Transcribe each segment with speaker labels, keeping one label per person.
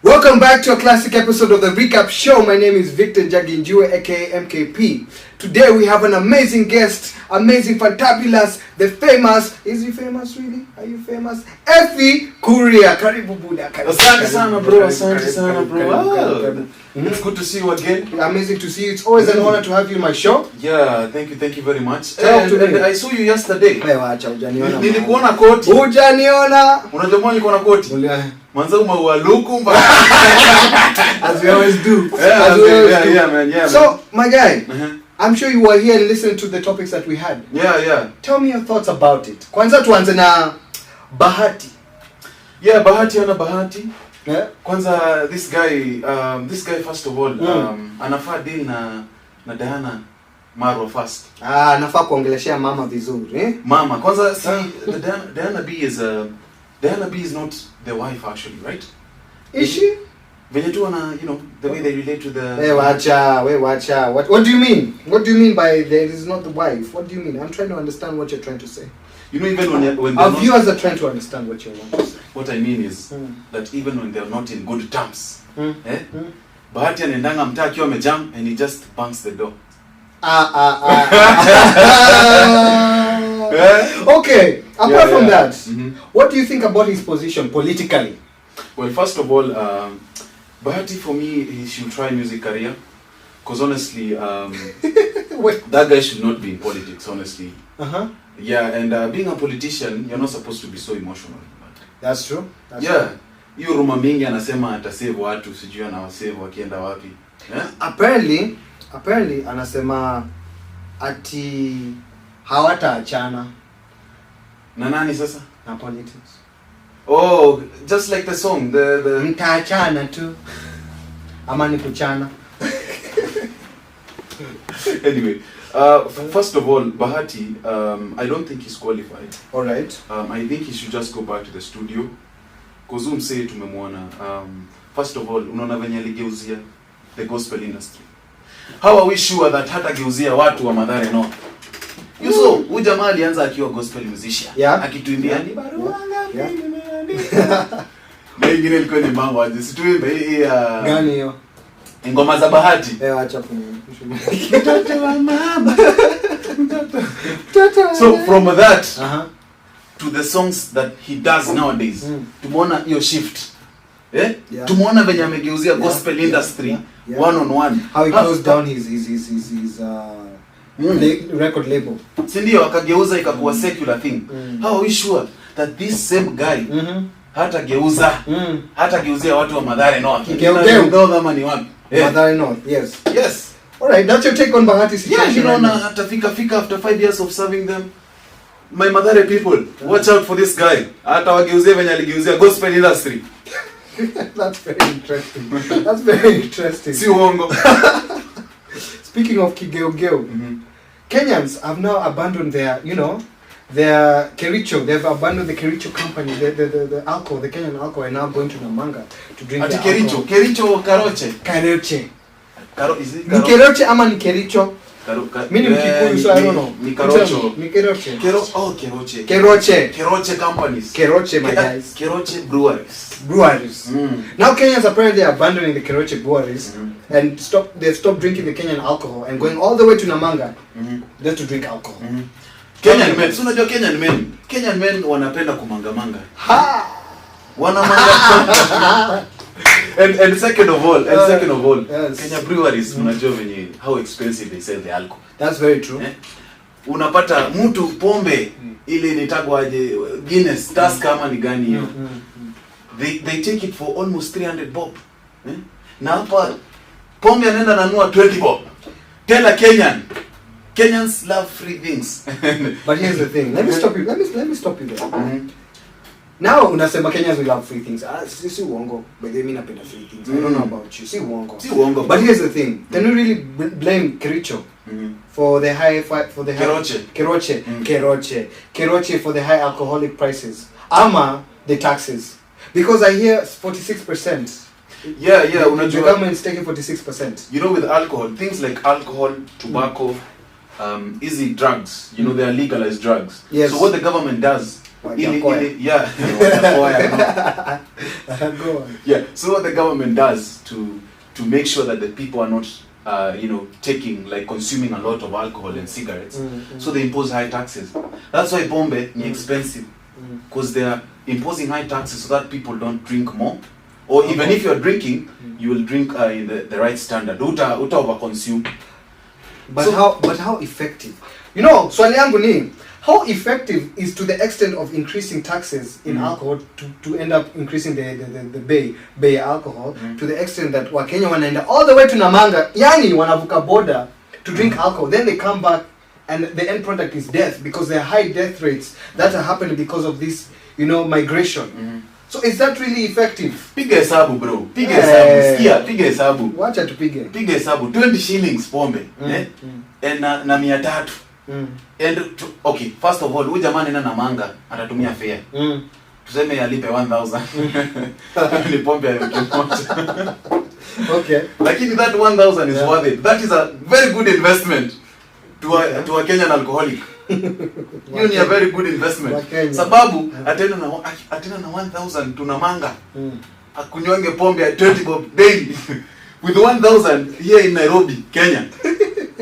Speaker 1: Welcome back to a classic episode of the Recap Show. My name is Victor Njue, aka MKP. Today we have an amazing guest, amazing, fantabulous, the famous. Is he famous really? Are you famous? Effie Kuria. Karibu Buda.
Speaker 2: Asante sana bro. It's good to see you again.
Speaker 1: Amazing to see you. It's always an honor to have you in my show.
Speaker 2: Yeah, thank you very much.
Speaker 1: And
Speaker 2: I saw you yesterday.
Speaker 1: Acha hujaniona.
Speaker 2: Nilikuona koti.
Speaker 1: Hujaniona.
Speaker 2: Unajua nilikuwa na koti. Manza umewaluku mbaya.
Speaker 1: As we always do.
Speaker 2: Yeah, man.
Speaker 1: So, my guy, I'm sure you were here listening to the topics that we had.
Speaker 2: Yeah.
Speaker 1: Tell me your thoughts about it. Kwanza tuanze na Bahati.
Speaker 2: Yeah, Bahati ana Bahati.
Speaker 1: Yeah.
Speaker 2: Kwanza this guy first of all, anafaa deal na Diana Marwa first.
Speaker 1: Nafaa kuongeleshea mama vizuri, eh?
Speaker 2: Mama, kwanza Diana B is not the wife actually, right?
Speaker 1: Is she?
Speaker 2: Venye tu wana, the way they relate to the...
Speaker 1: Hey, wacha. What do you mean? What do you mean by there is not the wife? What do you mean? I'm trying to understand what you're trying to say.
Speaker 2: Even when
Speaker 1: our viewers are trying to understand what you want to say.
Speaker 2: What I mean is that even when they're not in good terms, Bahati anaendanga mtaa akiwa amejam and he just bangs the door.
Speaker 1: Okay, apart from that, what do you think about his position politically?
Speaker 2: Well, first of all, Bahati for me, he should try music career. Because honestly, that guy should not be in politics, honestly. Yeah, and being a politician, you're not supposed to be so emotional.
Speaker 1: That's true.
Speaker 2: Hiyo ruma mingi anasema atasave watu, sijui anawasave wakienda wapi.
Speaker 1: Apparently anasema ati hawataachana.
Speaker 2: Na nani sasa?
Speaker 1: Na politics.
Speaker 2: Oh, just like the song, the
Speaker 1: mtaachana tu. Ama ni kuchana.
Speaker 2: Anyway, first of all, Bahati, I don't think he's qualified.
Speaker 1: All right.
Speaker 2: I think he should just go back to the studio. Cause say tumemwona. First of all, unaona venye aligeuzia the gospel industry. How are we sure that hata geuzia watu wa Mathare no? You saw, huyu jamaa alianza akiwa gospel musician.
Speaker 1: Yeah.
Speaker 2: Akituimbia ni barua ngapi nimeandika. Na ingine ilikuwa ni mambo aje. Situimbe hii
Speaker 1: gani hiyo?
Speaker 2: Ngoma za Bahati.
Speaker 1: Acha kuni.
Speaker 2: Mtoto wa mama. So from that to the songs that he does nowadays, tumeona hiyo shift. Tumeona venye amegeuzia gospel industry one on one.
Speaker 1: How he closed down his record label.
Speaker 2: Si ndio akageuza ikakuwa secular thing. How are we sure that this same guy hata geuzia watu wa Mathare North? Ndio kama ni wapi?
Speaker 1: Mathare North, yes.
Speaker 2: Yes.
Speaker 1: All right, that's your take on Bahati situation.
Speaker 2: Yeah, atafika after 5 years of serving them. My Mathare people, watch out for this guy. Hata wageuzia venye aligeuzia gospel industry.
Speaker 1: That's very interesting.
Speaker 2: Si uongo.
Speaker 1: Speaking of kigeugeu, Kenyans have now abandoned their Kericho. They've abandoned the Kericho company, the alcohol, the Kenyan alcohol, and now going to Namanga to drink the alcohol.
Speaker 2: Kericho Karoche.
Speaker 1: Is it Karoche? Ni Keroche ama ni Kericho? Mimi ni Mkikuyu, so I don't know.
Speaker 2: Ni Karocho.
Speaker 1: Ni Keroche.
Speaker 2: Keroche companies.
Speaker 1: Keroche, my guys.
Speaker 2: Keroche breweries.
Speaker 1: Now Kenyans apparently are abandoning the Keroche breweries and they've stopped drinking the Kenyan alcohol and going all the way to Namanga just to drink alcohol.
Speaker 2: Kenyan men, so unajua Kenyan men wanapenda kumangamanga. Wanamanga. And second of all, yes. Kenya breweries unajua venye how expensive they sell the alcohol.
Speaker 1: That's very true.
Speaker 2: Unapata mtu pombe ile inatagwa aje Guinness Tusk kama ni gani hiyo. They take it for almost 300 bob. Na hapa pombe anaenda nanunua 20 bob. Tell a Kenyans love free things.
Speaker 1: But here's the thing. Let me stop you there. Now unasema Kenyans will love free things. Si uongo. But they mean napenda free things. I don't know about you. Si uongo. But here's the thing. Can we really blame Kericho for the Keroche for the high alcoholic prices? Ama the taxes. Because I hear 46%.
Speaker 2: Yeah,
Speaker 1: the government's taking 46%.
Speaker 2: You know, with alcohol, things like alcohol, tobacco, easy drugs, they are legalized drugs.
Speaker 1: Yes.
Speaker 2: So what the government does Yeah.
Speaker 1: Go on.
Speaker 2: Yeah. So what the government does to make sure that the people are not taking, like, consuming a lot of alcohol and cigarettes, so they impose high taxes. That's why pombe is expensive, because they are imposing high taxes so that people don't drink more, or even if you're drinking, you will drink in the right standard. Uta over consume.
Speaker 1: But how effective? Swali yangu ni, how effective is to the extent of increasing taxes in alcohol to end up increasing the bay alcohol to the extent that Wakenya wanaenda all the way to Namanga, yani wanavuka border to drink alcohol, then they come back and the end product is death, because there are high death rates that are happening because of this migration. So is that really effective?
Speaker 2: Piga hesabu bro. Piga hesabu. Sikia, piga hesabu.
Speaker 1: Wacha tupige.
Speaker 2: Piga hesabu 20 shillings pombe, and na 300. And okay, first of all, huyu jamaa nena Namanga atatumia fare. Tuseme alipe 1000. Ni pombe ya kimoja.
Speaker 1: Okay.
Speaker 2: Lakini that 1000 is worth it. That is a very good investment to a Kenyan alcoholic. Hiyo ni a very good investment. Sababu atena na 1000 tunamanga. Akunyonge pombe ya 20 bob daily. With 1000 here in Nairobi, Kenya.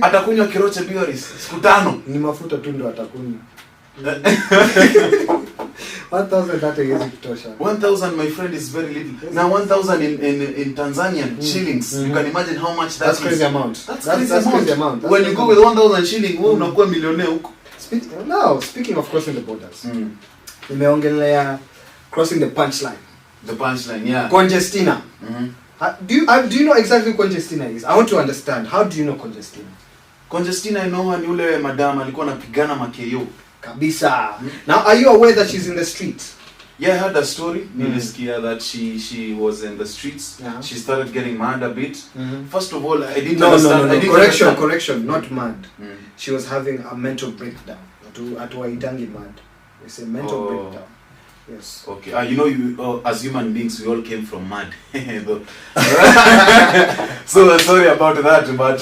Speaker 2: Atakunywa kiroche breweries siku 5.
Speaker 1: Ni mafuta tu ndo atakunywa. 1000 hata hizi kutosha.
Speaker 2: 1000, my friend, is very little. Now 1000 in Tanzanian shillings, you can imagine how much that is.
Speaker 1: That's crazy amount.
Speaker 2: That's crazy amount. When you go with 1000 shilling, wewe unakuwa millionaire huko.
Speaker 1: Speaking of crossing the borders. Nimeongelea crossing the punchline.
Speaker 2: The punchline, yeah.
Speaker 1: Congestina. Do you know exactly what congestina is? I want to understand. How do you know congestina?
Speaker 2: Congestina, I know, ni ule madam alikuwa anapigana makeyo.
Speaker 1: Kabisa. Now, are you aware that she's in the streets?
Speaker 2: Yeah, I heard the story. Nilisikia that she was in the streets. She started getting mad a bit. First of all, I didn't understand.
Speaker 1: No. Correction. Not mad. She was having a mental breakdown. Atuwaitangi mad. It's a mental breakdown. Yes.
Speaker 2: Okay. As human beings, we all came from mad. So sorry about that, but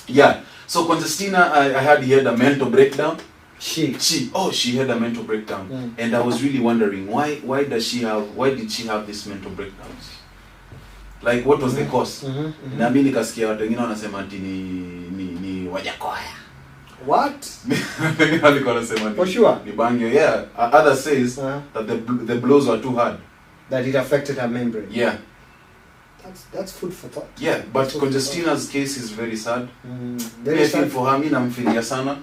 Speaker 2: yeah. So Congestina, I heard he had a mental breakdown. She had a mental breakdown, and I was really wondering why did she have this mental breakdowns? Like, what was the cause? Na mimi nikasikia watu wengine wanasema ati ni Wajakoya.
Speaker 1: What?
Speaker 2: For
Speaker 1: sure.
Speaker 2: Ni bangyo, yeah. Others says that the blows were too hard.
Speaker 1: That it affected her membrane.
Speaker 2: Yeah.
Speaker 1: That's food for thought.
Speaker 2: Yeah, but Congestina's case is very sad.
Speaker 1: Very sad.
Speaker 2: For her, mimi namfilia sana.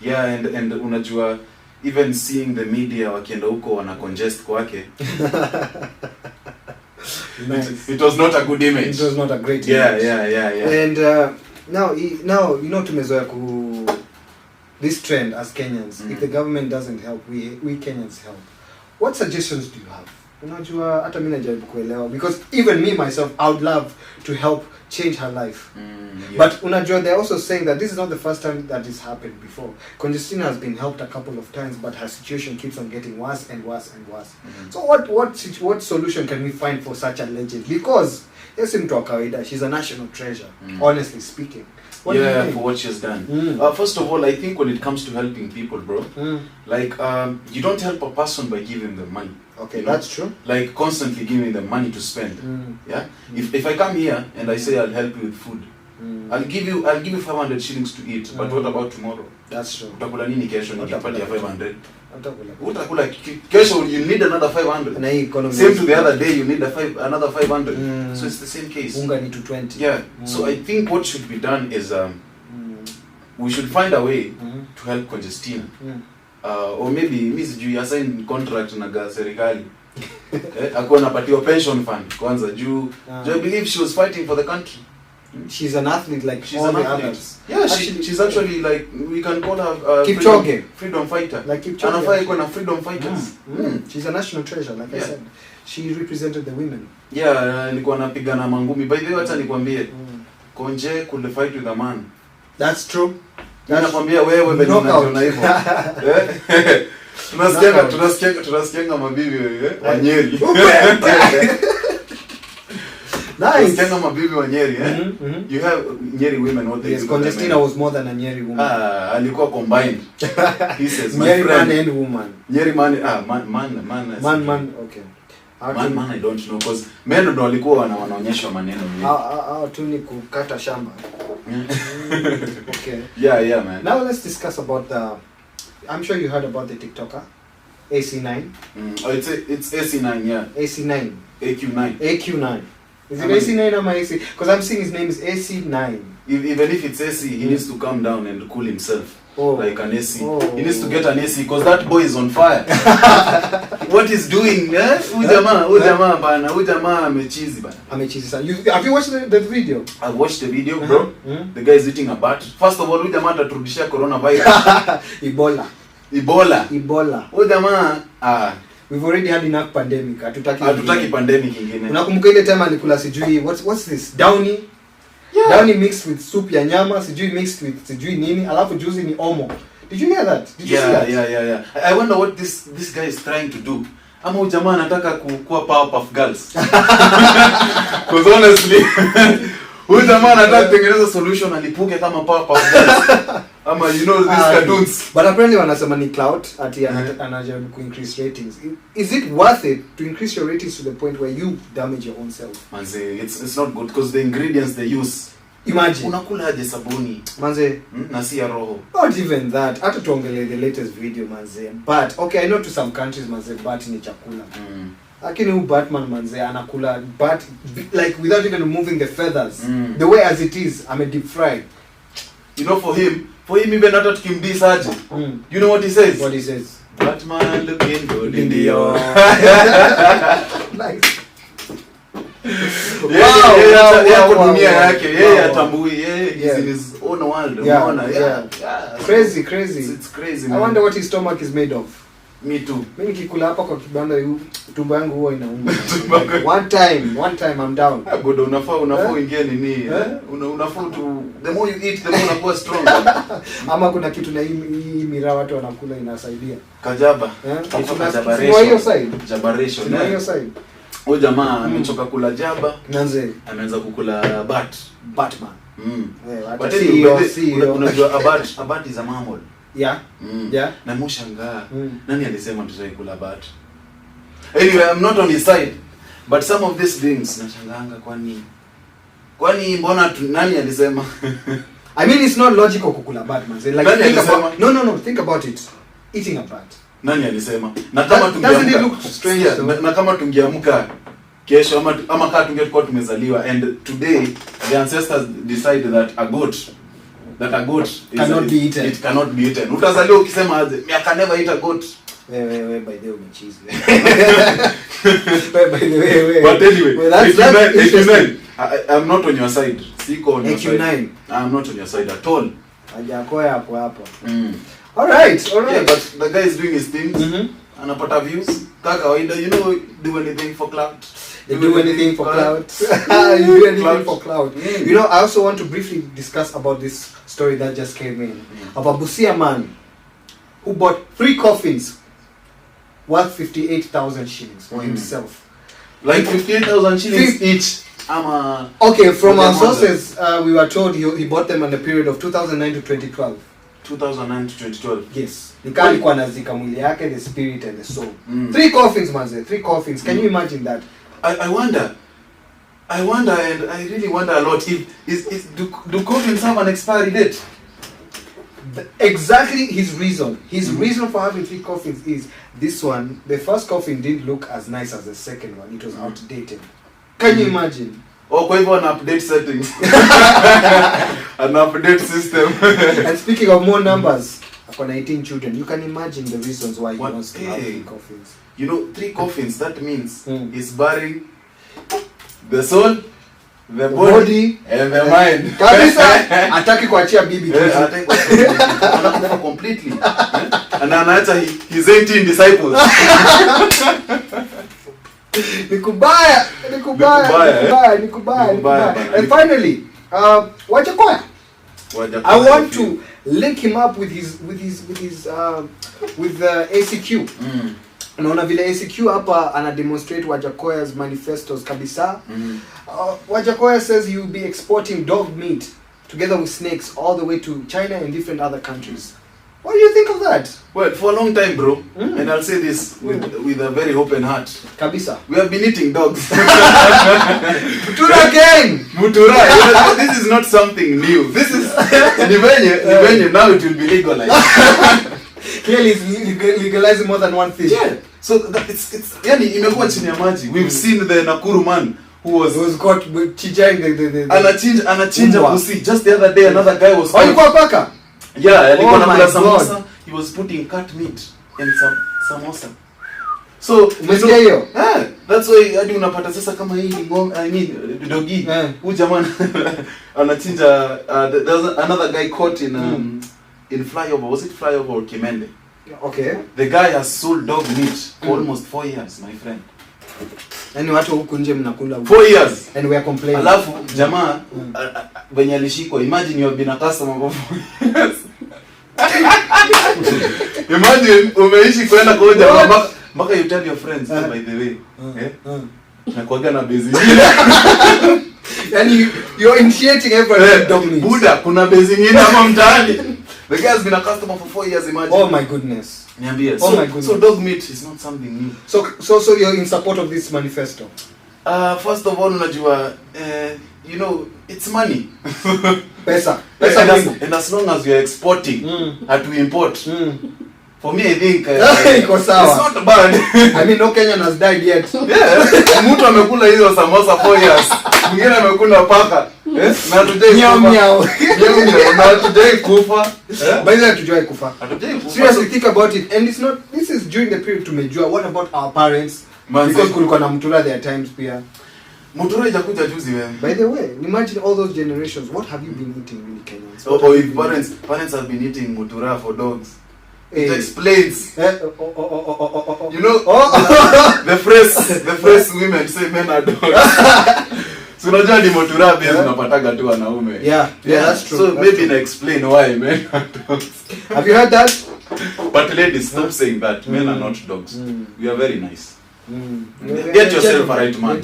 Speaker 2: Yeah, and unajua, even seeing the media wakienda huko wana congest kwake.
Speaker 1: Nice.
Speaker 2: It was not a good image.
Speaker 1: It was not a great
Speaker 2: image.
Speaker 1: Yeah. And now tumezoea this trend as Kenyans. If the government doesn't help, we Kenyans help. What suggestions do you have? Unajua hata mimi najaribu kuelewa, because even me myself, I would love to help change her life. But unajua, they're also saying that this is not the first time that this happened before. Congestina has been helped a couple of times, but her situation keeps on getting worse and worse and worse. So what solution can we find for such a legend? Because yes, mtu wa kawaida, she's a national treasure, honestly speaking. What do you think?
Speaker 2: For what she's done. First of all, I think when it comes to helping people, bro, like you don't help a person by giving them money.
Speaker 1: Okay, that's true.
Speaker 2: Like constantly giving them money to spend. Yeah. If I come here and I say I'll help you with food, I'll give you 500 shillings to eat. But what about tomorrow?
Speaker 1: That's true.
Speaker 2: Utakula nini kesho nikipatia 500? Utakula kesho, you need another 500. Same to the other day, you need another 500. So it's the same case.
Speaker 1: Unga need to 20.
Speaker 2: Yeah. So I think what should be done is we should find a way to help Congestina. Or maybe mimi sijui assign contract na serikali. Akuwa napatiwa pension fund kwanza juu I believe she was fighting for the country.
Speaker 1: She's an athlete like
Speaker 2: she's
Speaker 1: all
Speaker 2: an
Speaker 1: the
Speaker 2: athlete.
Speaker 1: others.
Speaker 2: Yeah, she's actually like, we can call her freedom fighter.
Speaker 1: Like Kipchoge.
Speaker 2: Anafaa iko na freedom fighters.
Speaker 1: She's a national treasure, like I said. She represented the women.
Speaker 2: Yeah, nilikuwa napigana mangumi. By the way, acha nikwambie, Konje could fight with a man.
Speaker 1: That's true.
Speaker 2: Nakwambia wewe venye unajiona hivyo. Tunasikianga mabibi wewe, Wanyeri.
Speaker 1: Nice.
Speaker 2: Kama mabibi wa Nyeri, eh? You have Nyeri women, what they
Speaker 1: Yes,
Speaker 2: do.
Speaker 1: Conjestina was more than a Nyeri woman.
Speaker 2: Alikuwa combined. He says, my
Speaker 1: Nyeri
Speaker 2: friend.
Speaker 1: man and woman.
Speaker 2: Nyeri man,
Speaker 1: Man, okay.
Speaker 2: Man, I don't know, because men ndo walikuwa wanaonyeshwa maneno.
Speaker 1: Tu ni kukata shamba. Okay.
Speaker 2: Yeah, man.
Speaker 1: Now let's discuss about I'm sure you heard about the TikToker, AC9.
Speaker 2: Oh, it's AC9, yeah.
Speaker 1: AC9.
Speaker 2: AQ9.
Speaker 1: AQ9. Is it AC9 or my AC? Because I'm seeing his name is AC9.
Speaker 2: Even if it's AC, he needs to calm down and cool himself. Like an AC. He needs to get an AC because that boy is on fire. What he's doing, eh? Ujamaa bana, ujamaa amechizi bana.
Speaker 1: Amechizi sana. Have you watched the video?
Speaker 2: I've watched the video, bro. The guy is eating a bat. First of all, ujamaa ataturudishia coronavirus. Ebola. Ujamaa
Speaker 1: we've already had enough pandemic.
Speaker 2: Hatutaki pandemic ingine.
Speaker 1: Unakumbuka ile time alikula sijui what's this? Downy. Yeah. Downy mixed with soup ya nyama, sijui mixed with sijui nini, alafu juzi ni omo. Did you hear that? Did you see that?
Speaker 2: Yeah. I wonder what this guy is trying to do. Ama ujamaa anataka kuwa Powerpuff Girls. Because honestly, ujamaa anataka kutengeneza solution alipuke kama Powerpuff Girls. Ama you know these cartoons.
Speaker 1: But apparently wanasema ni clout ati anajaribu ku increase ratings. Is it worth it to increase your ratings to the point where you damage your own self?
Speaker 2: Manze, it's not good because the ingredients they use.
Speaker 1: Imagine.
Speaker 2: Unakula aje sabuni?
Speaker 1: Manze,
Speaker 2: na si ya roho.
Speaker 1: Not even that. Hata tuongelee the latest video manze. But okay, I know to some countries manze bat ni chakula. Lakini huyu Batman manze anakula bat like without even removing the feathers. The way as it is, deep fried.
Speaker 2: You know, for him even hata tukimdisa aje. You know what he says?
Speaker 1: What he says?
Speaker 2: Batman looking good in the eye.
Speaker 1: Nice.
Speaker 2: Wow, dunia yake. Yeye atambui, yeye is in his own world. Unaona? Yeah.
Speaker 1: Crazy.
Speaker 2: It's crazy, man.
Speaker 1: I wonder what his stomach is made of.
Speaker 2: Me too.
Speaker 1: Mimi nikikula hapa kwa kibanda tumbo yangu huwa inauma. One time I'm down.
Speaker 2: God, unafaa uingie nini? Unafaa tu, the more you eat the more unakuwa strong.
Speaker 1: Ama kuna kitu na hii miraa watu wanakula inasaidia.
Speaker 2: Kajaba.
Speaker 1: Jabaration. Kwa hiyo side.
Speaker 2: Jabaration.
Speaker 1: Kwa hiyo side.
Speaker 2: Huyo jamaa amechoka kula jaba.
Speaker 1: Nanze.
Speaker 2: Ameanza kukula Batman.
Speaker 1: But anyway,
Speaker 2: unajua abat is a mammal.
Speaker 1: Yeah.
Speaker 2: Na mushangaa. Nani alisema tutaikula bat? Anyway, I'm not on his side. But some of these things nashangaanga kwani mbona nani alisema?
Speaker 1: I mean it's not logical kukula bat man. Like think about no, think about it. Eating a bat.
Speaker 2: Nani alisema? Na kama tungeamka na kama tungeamka kesho ama kama tungekuwa tumezaliwa and today the ancestors decide that a goat
Speaker 1: cannot be eaten.
Speaker 2: It cannot be eaten. Utazaliwa ukisema aje, I can never eat a goat.
Speaker 1: By the way, cheese. By the way.
Speaker 2: But anyway,
Speaker 1: well, that's interesting.
Speaker 2: I'm not on your side. Siko on your
Speaker 1: side.
Speaker 2: AQ9. I'm not on your side at all.
Speaker 1: Hajakoya hapo. All right.
Speaker 2: Yeah, but the guy is doing his things. Anapata views. Kaka kawaida, you know, do anything for clout.
Speaker 1: You do anything for clout. You do anything for clout. You know, I also want to briefly discuss about this story that just came in of a Busia man who bought 3 coffins worth 58,000 shillings for himself.
Speaker 2: Like 58,000 shillings each.
Speaker 1: Okay, from our sources, we were told he bought them in the period of 2009 to 2012.
Speaker 2: 2009 to 2012.
Speaker 1: Yes. Nikali kwa nazika mwili yake, the spirit and the soul. 3 coffins, manze. 3 coffins. Can you imagine that?
Speaker 2: I wonder, and I really wonder a lot if do coffins have an expiry date?
Speaker 1: Exactly his reason. His reason for having 3 coffins is this one. The first coffin didn't look as nice as the second one. It was outdated. Can you imagine?
Speaker 2: Oh, kwa hivyo an update settings. An update system.
Speaker 1: And speaking of more numbers, for 18 children, you can imagine the reasons why he wants to have 3 coffins.
Speaker 2: You know, 3 coffins, that means he's burying the soul, the body and the mind.
Speaker 1: Kabisa, ataki kuachia bibi tu.
Speaker 2: Anakufa completely. And anaacha his 18 disciples.
Speaker 1: Nikubaya. And finally, Wajakoya. I want to link him up with ACQ. Unaona vile ACQ hapa ana demonstrate Wajakoya's manifestos kabisa. Wajakoya says he will be exporting dog meat together with snakes all the way to China and different other countries. What do you think of that?
Speaker 2: Well, for a long time, bro, and I'll say this with a very open heart.
Speaker 1: Kabisa.
Speaker 2: We have been eating dogs.
Speaker 1: Mutura gang!
Speaker 2: Mutura. This is not something new. This is Nivenye, now it will be legalized.
Speaker 1: Clearly it's legalizing more than one thing.
Speaker 2: Yeah. So that it's yani imekuwa chini ya maji. We've seen the Nakuru man who was
Speaker 1: caught with chijang the
Speaker 2: anachinja pussy. Just the other day another guy was
Speaker 1: caught. Alikuwa paka?
Speaker 2: Yeah, alikuwa anakula samosa.
Speaker 1: God.
Speaker 2: He was putting cat meat in some samosa. So
Speaker 1: umesikia hiyo?
Speaker 2: That's why hadi unapata sasa kama hii ng'ombe dogi. Huyu jamaa anachinja there's another guy caught in flyover. Was it flyover or Kimende?
Speaker 1: Okay.
Speaker 2: The guy has sold dog meat for almost 4 years, my friend.
Speaker 1: Yani watu huku nje mnakula
Speaker 2: 4 years
Speaker 1: and we are complaining.
Speaker 2: Alafu jamaa venye alishikwa, imagine you have been a customer for 4 years. Imagine umeishi kwenda kwa jamaa mpaka you tell your friends by the way. Na kuaga na bezi.
Speaker 1: Yani you're initiating everyone dog meat.
Speaker 2: Buda kuna bezi nyingine ama mtaani. The guy has been a customer for 4 years, imagine.
Speaker 1: Oh my goodness.
Speaker 2: Niambia.
Speaker 1: Oh my goodness.
Speaker 2: So dog meat is not something new.
Speaker 1: So you're in support of this manifesto?
Speaker 2: First of all, unajua you know, it's money.
Speaker 1: Pesa.
Speaker 2: And as long as we are exporting and we import. For me, I think it's not bad.
Speaker 1: I mean, no Kenyan has died yet.
Speaker 2: Yeah. Mtu amekula hizo samosa 4 years. Mwingine amekula paka. Na hatujai kufa. Na hatujai kufa.
Speaker 1: By the way, hatujai kufa.
Speaker 2: Hatujai kufa.
Speaker 1: Seriously, think about it. And it's not, this is during the period tumejua. What about our parents? Because kulikuwa na Mutura there times pia.
Speaker 2: Mutura ijakuja juzi wewe.
Speaker 1: By the way, imagine all those generations. What have you been eating really, Kenyans?
Speaker 2: Or if parents have been eating Mutura for dogs. It explains. You know, the phrase women say men are dogs. So unajua ni Mutura base unapataga tu wanaume.
Speaker 1: Yeah, that's true.
Speaker 2: So maybe na explain why men are dogs.
Speaker 1: Have you heard that?
Speaker 2: But ladies, stop saying that. Men are not dogs. We are very nice. Get yourself a right man.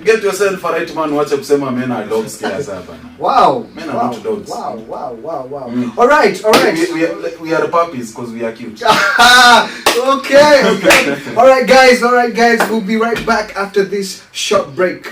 Speaker 2: Get yourself a right man. Wacha kusema men are dogs kila saa bana.
Speaker 1: Wow.
Speaker 2: Men are not dogs.
Speaker 1: Wow. All right.
Speaker 2: We are puppies because we are cute.
Speaker 1: Okay. All right, guys. We'll be right back after this short break.